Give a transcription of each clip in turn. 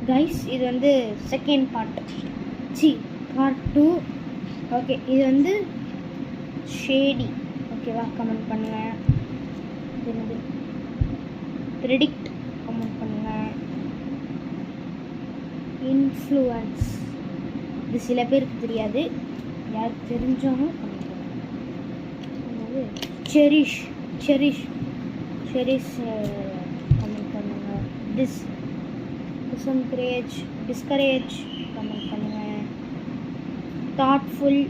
Guys இது வந்து second part part 2. Okay, இது வந்து ஷேடி. ஓகேவா, கமெண்ட் பண்ணுங்கள். இது வந்து ப்ரெடிக்ட், கமெண்ட் பண்ணுங்கள். இன்ஃப்ளூயன்ஸ், இது சில பேருக்கு தெரியாது, யாருக்கு தெரிஞ்சவங்க கமெண்ட் பண்ணுங்கள். செரிஷ் கமெண்ட் பண்ணுங்கள். டிஸ்கரேஜ் கமெண்ட் பண்ணுங்கள். தாட்ஃபுல்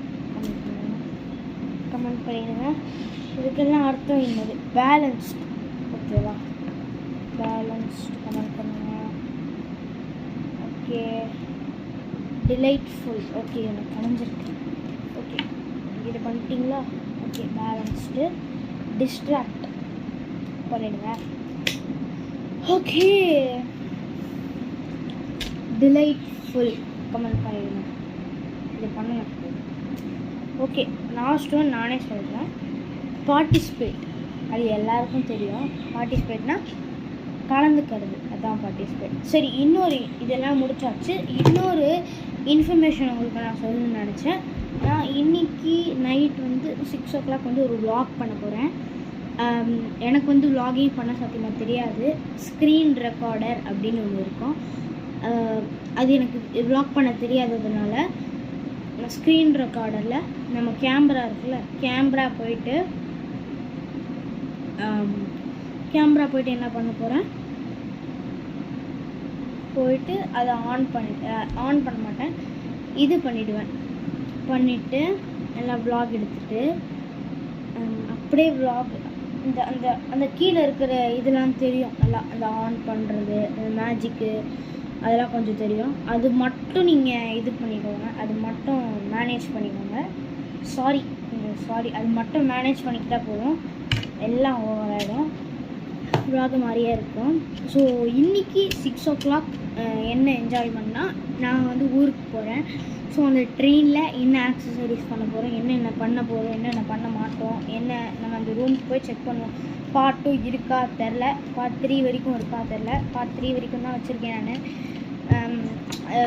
கமெண்ட் பண்ணிடுங்க. இதுக்கெல்லாம் அர்த்தம் என்னது? பேலன்ஸ்ட். ஓகேவா, பேலன்ஸ்ட் கமெண்ட் பண்ணுங்கள். Okay, delightful. ஓகே, எனக்கு கலைஞ்சிருக்கு. ஓகே, இது பண்ணிட்டீங்களா? Okay, balanced. டிஸ்ட்ராக்ட் பண்ணிடுங்க. ஓகே, டிலைட்ஃபுல் கமெண்ட் பண்ணிடுங்க. இது பண்ணுங்க. ஓகே, லாஸ்ட் ஒன் நானே சொல்கிறேன். பார்ட்டிசிபேட், அது எல்லாருக்கும் தெரியும். பார்ட்டிசிபேட்னா கலந்துக்கிறது, அதுதான் பார்ட்டிசிபேட். சரி, இதெல்லாம் முடிச்சாச்சு. இன்னொரு இன்ஃபர்மேஷன் உங்களுக்கு நான் சொல்லணும்னு நினச்சேன். நான் இன்றைக்கி நைட் வந்து 6 o'clock வந்து ஒரு vlog பண்ண போகிறேன். எனக்கு வந்து vlogging பண்ண சத்தியமாக தெரியாது. ஸ்க்ரீன் ரெக்கார்டர் அப்படின்னு ஒன்று இருக்கும். அது எனக்கு vlog பண்ண தெரியாததுனால நான் ஸ்க்ரீன் ரெக்கார்டரில் நம்ம கேமரா இருக்குல்ல, கேமரா போயிட்டு என்ன பண்ண போகிறேன், போயிட்டு அதை ஆன் பண்ண மாட்டேன், இது பண்ணிவிட்டு எல்லாம் vlog எடுத்துகிட்டு அப்படியே vlog இந்த அந்த அந்த கீழே இருக்கிற இதெல்லாம் தெரியும் நல்லா, அந்த ஆன் பண்ணுறது, அந்த மேஜிக்கு அதெல்லாம் கொஞ்சம் தெரியும். அது மட்டும் நீங்கள் இது பண்ணிக்கோங்க, அது மட்டும் மேனேஜ் பண்ணிக்கோங்க. சாரி, அது மட்டும் மேனேஜ் பண்ணிக்கிட்டால் போதும், எல்லாம் ஓவர் ஆகிடும், vlog மாதிரியே இருக்கும். ஸோ இன்றைக்கி 6 o'clock என்ன என்ஜாய் பண்ணால், நான் வந்து ஊருக்கு போகிறேன். ஸோ அந்த ட்ரெயினில் என்ன ஆக்சசரிஸ் பண்ண போகிறோம், என்னென்ன பண்ண போகிறோம், என்னென்ன பண்ண மாட்டோம், நம்ம அந்த ரூமுக்கு போய் செக் பண்ணுவோம். பார்ட் 2 இருக்கா தெரில, பார்ட் 3 வரைக்கும் இருக்கா தெரில. பார்ட் 3 வரைக்கும் தான் வச்சுருக்கேன் நான்.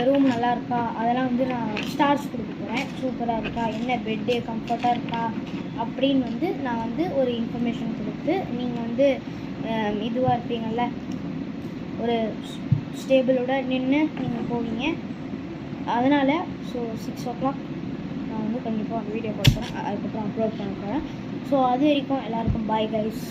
ரூம் நல்லா இருக்கா, அதெல்லாம் வந்து நான் ஸ்டார்ஸ் கொடுக்க போகிறேன். சூப்பராக இருக்கா, என்ன பெட்டு கம்ஃபர்ட்டாக இருக்கா அப்படின்னு வந்து நான் வந்து ஒரு இன்ஃபர்மேஷன் கொடுத்து, நீங்கள் வந்து இதுவாக இருப்பீங்கள்ல, ஒரு ஸ்டேபிளோட நின்று நீங்கள் போவீங்க. அதனால் ஸோ 6 o'clock நான் வந்து கண்டிப்பாக வீடியோ போட போகிறேன், அதுக்கப்புறம் அப்லோட் பண்ண போகிறேன். ஸோ அது வரைக்கும் எல்லாருக்கும் பாய் கைஸ்.